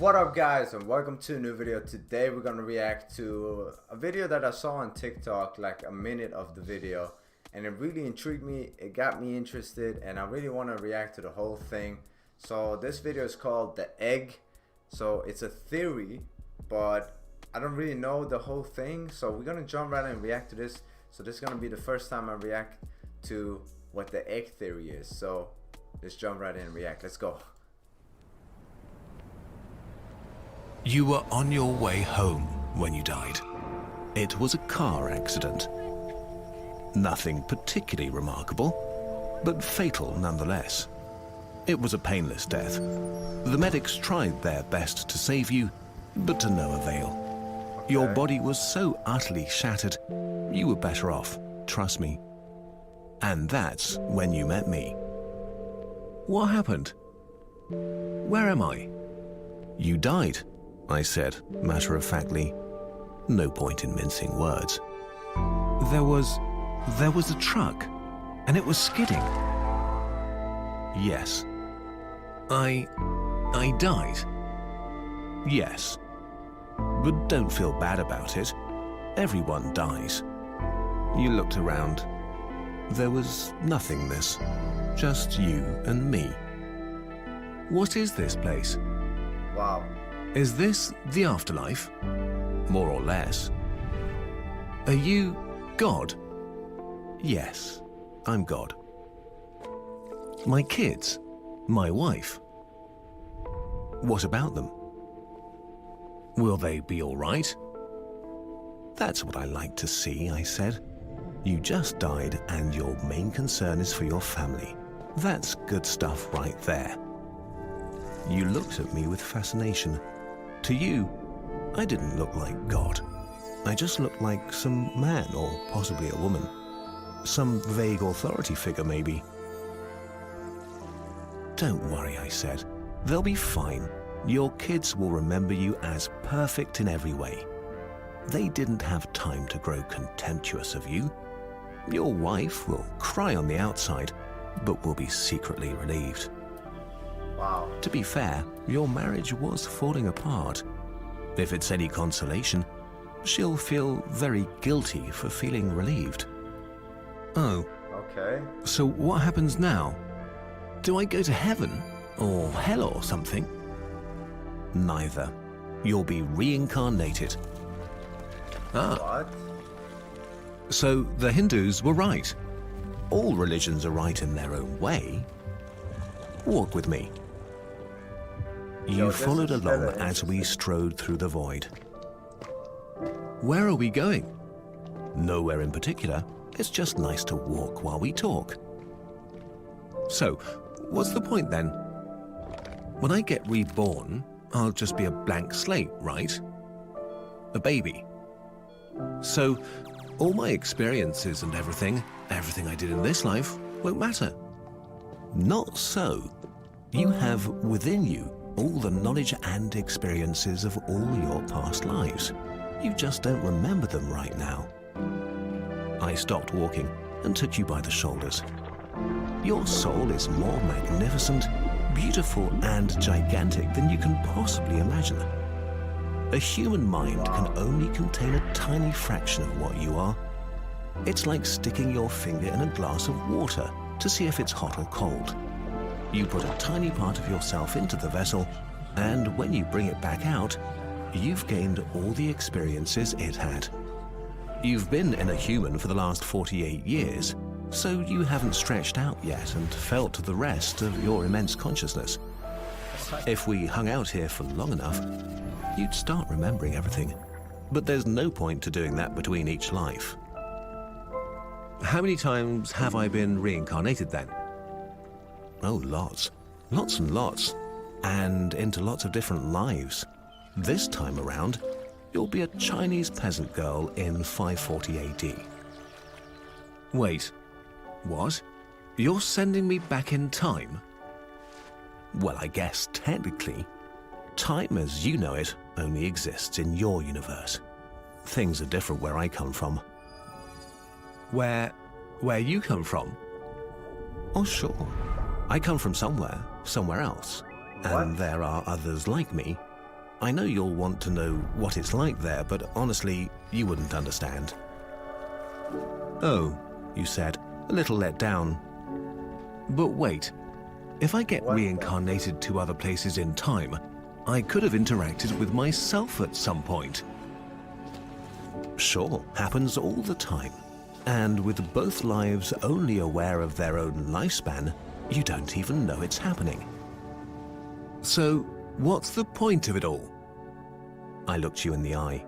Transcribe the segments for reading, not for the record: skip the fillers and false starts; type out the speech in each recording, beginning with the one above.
What up guys, and welcome to a new video. Today we're gonna react to a video that I saw on TikTok, like a minute of the video, and it really intrigued me. It got me interested and I really want to react to the whole thing. So this video is called The Egg. So it's a theory, but I don't really know the whole thing, so we're gonna jump right in and react to this. So this is gonna be the first time I react to what the egg theory is. So let's jump right in and react. Let's go. You were on your way home when you died. It was a car accident. Nothing particularly remarkable, but fatal nonetheless. It was a painless death. The medics tried their best to save you, but to no avail. Okay. Your body was so utterly shattered, you were better off, trust me. And that's when you met me. What happened? Where am I? You died, I said, matter-of-factly. No point in mincing words. There was a truck, and it was skidding. Yes. I died. Yes. But don't feel bad about it. Everyone dies. You looked around. There was nothingness. Just you and me. What is this place? Wow. Is this the afterlife? More or less. Are you God? Yes, I'm God. My kids? My wife? What about them? Will they be all right? That's what I like to see, I said. You just died and your main concern is for your family. That's good stuff right there. You looked at me with fascination. To you, I didn't look like God. I just looked like some man, or possibly a woman. Some vague authority figure, maybe. Don't worry, I said. They'll be fine. Your kids will remember you as perfect in every way. They didn't have time to grow contemptuous of you. Your wife will cry on the outside, but will be secretly relieved. Wow. To be fair, your marriage was falling apart. If it's any consolation, she'll feel very guilty for feeling relieved. Oh. Okay. So what happens now? Do I go to heaven or hell or something? Neither. You'll be reincarnated. Ah. What? So the Hindus were right. All religions are right in their own way. Walk with me. You followed along as we strode through the void. Where are we going? Nowhere in particular. It's just nice to walk while we talk. So, what's the point then? When I get reborn, I'll just be a blank slate, right? A baby. So, all my experiences and everything I did in this life won't matter. Not so. You have within you all the knowledge and experiences of all your past lives. You just don't remember them right now. I stopped walking and took you by the shoulders. Your soul is more magnificent, beautiful, and gigantic than you can possibly imagine. A human mind can only contain a tiny fraction of what you are. It's like sticking your finger in a glass of water to see if it's hot or cold. You put a tiny part of yourself into the vessel, and when you bring it back out, you've gained all the experiences it had. You've been in a human for the last 48 years, so you haven't stretched out yet and felt the rest of your immense consciousness. If we hung out here for long enough, you'd start remembering everything. But there's no point to doing that between each life. How many times have I been reincarnated then? Oh, lots. Lots and lots. And into lots of different lives. This time around, you'll be a Chinese peasant girl in 540 AD. Wait, what? You're sending me back in time? Well, I guess technically, time as you know it only exists in your universe. Things are different where I come from. Where you come from? Oh, sure. I come from somewhere else. And there are others like me. I know you'll want to know what it's like there, but honestly, you wouldn't understand. Oh, you said, a little let down. But wait, if I get reincarnated to other places in time, I could have interacted with myself at some point. Sure, happens all the time. And with both lives only aware of their own lifespan, you don't even know it's happening. So, what's the point of it all? I looked you in the eye.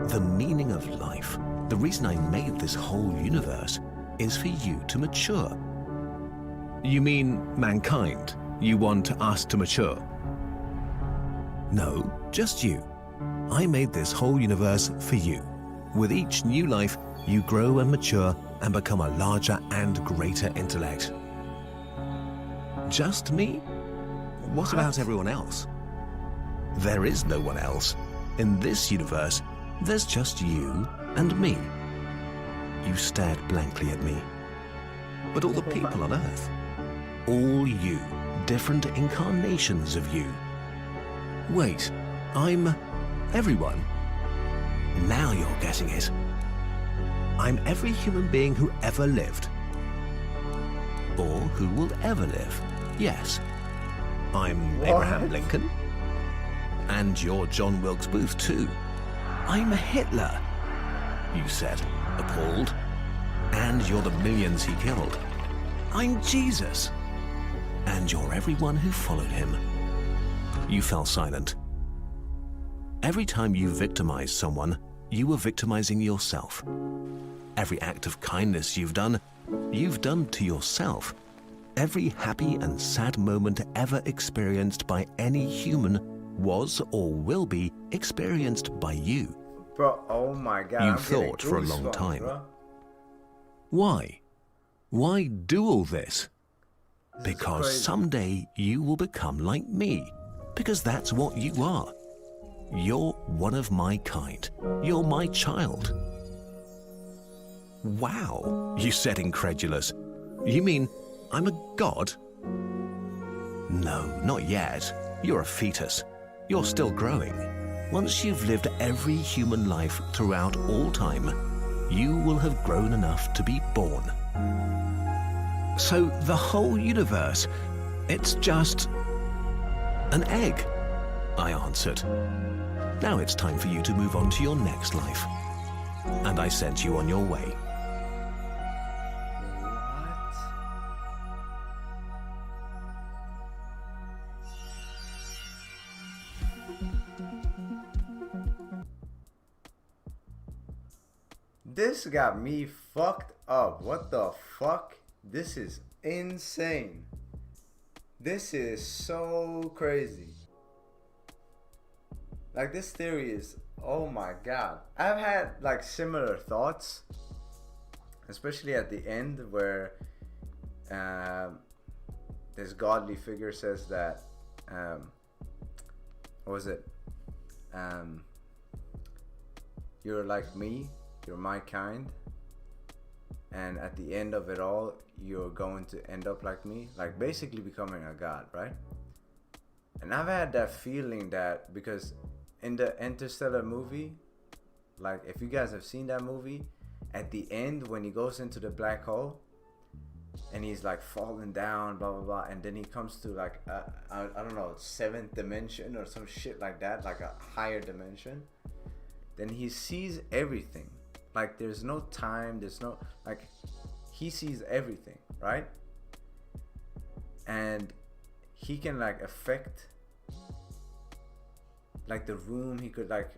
The meaning of life, the reason I made this whole universe, is for you to mature. You mean mankind? You want us to mature? No, just you. I made this whole universe for you. With each new life, you grow and mature and become a larger and greater intellect. Just me? What about everyone else? There is no one else. In this universe, there's just you and me. You stared blankly at me. But all the people on Earth, all you, different incarnations of you. Wait, I'm everyone. Now you're getting it. I'm every human being who ever lived. Or who will ever live, yes. I'm Abraham Lincoln. And you're John Wilkes Booth too. I'm Hitler, you said, appalled. And you're the millions he killed. I'm Jesus. And you're everyone who followed him. You fell silent. Every time you victimized someone, you were victimizing yourself. Every act of kindness you've done to yourself. Every happy and sad moment ever experienced by any human was or will be experienced by you. Bro, oh my God. You thought for a long time. Bro. Why? Why do all this? Because someday you will become like me. Because that's what you are. You're one of my kind. You're my child. Wow, you said, incredulous. You mean I'm a god? No, not yet. You're a fetus. You're still growing. Once you've lived every human life throughout all time, you will have grown enough to be born. So the whole universe, it's just an egg, I answered. Now it's time for you to move on to your next life. And I sent you on your way. This got me fucked up. What the fuck? This is insane. This is so crazy. Like, this theory is, oh my God. I've had like similar thoughts, especially at the end where this godly figure says that, what was it? You're like me, you're my kind, and at the end of it all, you're going to end up like me, like basically becoming a god, right? And I've had that feeling that because in the Interstellar movie, like if you guys have seen that movie, at the end when he goes into the black hole and he's like falling down, blah blah blah, and then he comes to like I don't know, 7th dimension or some shit like that, like a higher dimension, then he sees everything. Like there's no time, there's no, like, he sees everything, right? And he can like affect like the room. He could like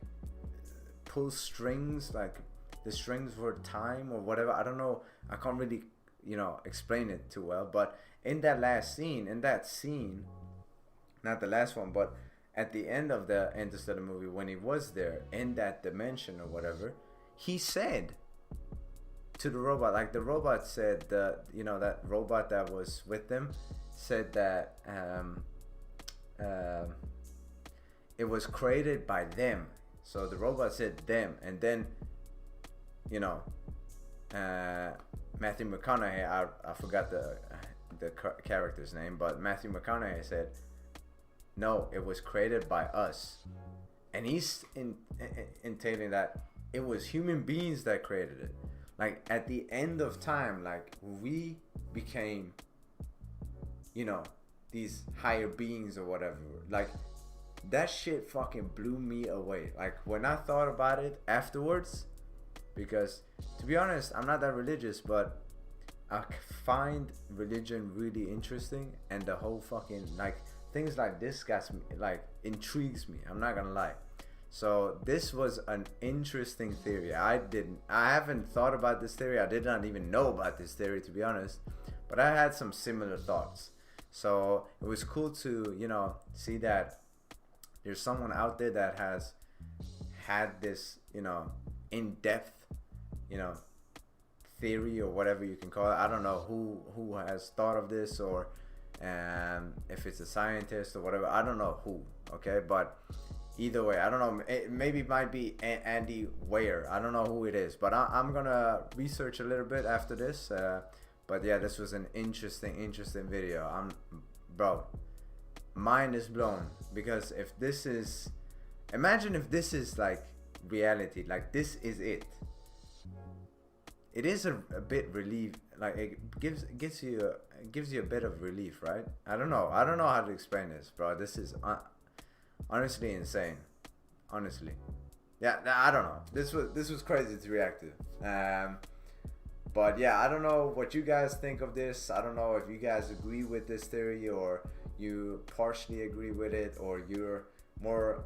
pull strings, like the strings for time or whatever. I don't know, I can't really, you know, explain it too well. But in that last scene, not the last one, but at the end of the Interstellar movie, when he was there in that dimension or whatever, he said to the robot, like the robot said, you know, that robot that was with them said that it was created by them. So the robot said them, and then, you know, Matthew McConaughey, I forgot the character's name, but Matthew McConaughey said, no, it was created by us. and he's entailing that it was human beings that created it. Like at the end of time, like we became, you know, these higher beings or whatever. Like that shit fucking blew me away. Like when I thought about it afterwards, because to be honest, I'm not that religious, but I find religion really interesting, and the whole fucking like things like this gets me, like intrigues me. I'm not gonna lie. So this was an interesting theory. I haven't thought about this theory. I did not even know about this theory, to be honest, but I had some similar thoughts. So it was cool to, you know, see that there's someone out there that has had this, you know, in-depth, you know, theory or whatever you can call it. I don't know who has thought of this, or if it's a scientist or whatever. I don't know who, okay? But either way, I don't know. Maybe it might be Andy Weir. I don't know who it is, but I'm gonna research a little bit after this. But yeah, this was an interesting video. Bro, mind is blown, because if this is, imagine if this is like reality, like this is it. It is a bit relief, like it gives you a bit of relief, right? I don't know how to explain this, bro. This is honestly insane. Honestly, yeah, I don't know. This was crazy to react to. But yeah, I don't know what you guys think of this. I don't know if you guys agree with this theory, or you partially agree with it, or you're more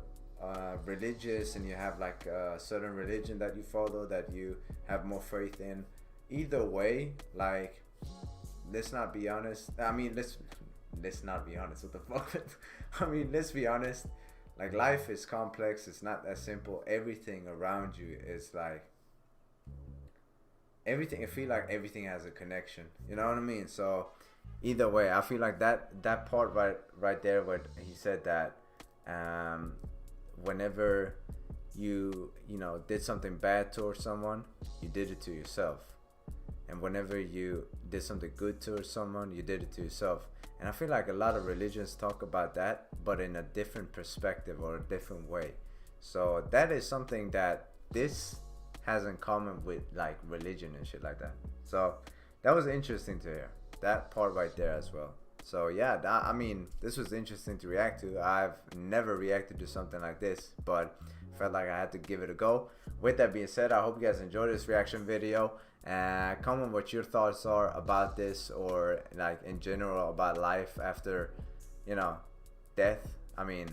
religious and you have like a certain religion that you follow, that you have more faith in. Either way, like, let's not be honest. I mean, let's not be honest. What the fuck? I mean, let's be honest. Like, life is complex. It's not that simple. Everything around you is like everything. I feel like everything has a connection. You know what I mean? So either way, I feel like that part right there where he said that whenever you know, did something bad towards someone, you did it to yourself. And whenever you did something good towards someone, you did it to yourself. And I feel like a lot of religions talk about that, but in a different perspective or a different way. So that is something that this has in common with like religion and shit like that. So that was interesting to hear, that part right there as well. So yeah, I mean, this was interesting to react to. I've never reacted to something like this, but felt like I had to give it a go. With that being said, I hope you guys enjoyed this reaction video. Comment what your thoughts are about this, or like in general about life after, you know, death. I mean,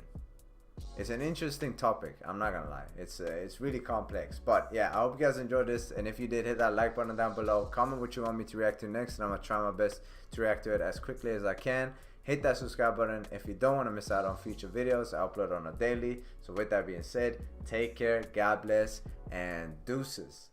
it's an interesting topic. I'm not gonna lie. It's really complex. But yeah, I hope you guys enjoyed this. And if you did, hit that like button down below. Comment what you want me to react to next, and I'm gonna try my best to react to it as quickly as I can. Hit that subscribe button if you don't want to miss out on future videos. I upload on a daily. So with that being said, take care, God bless, and deuces.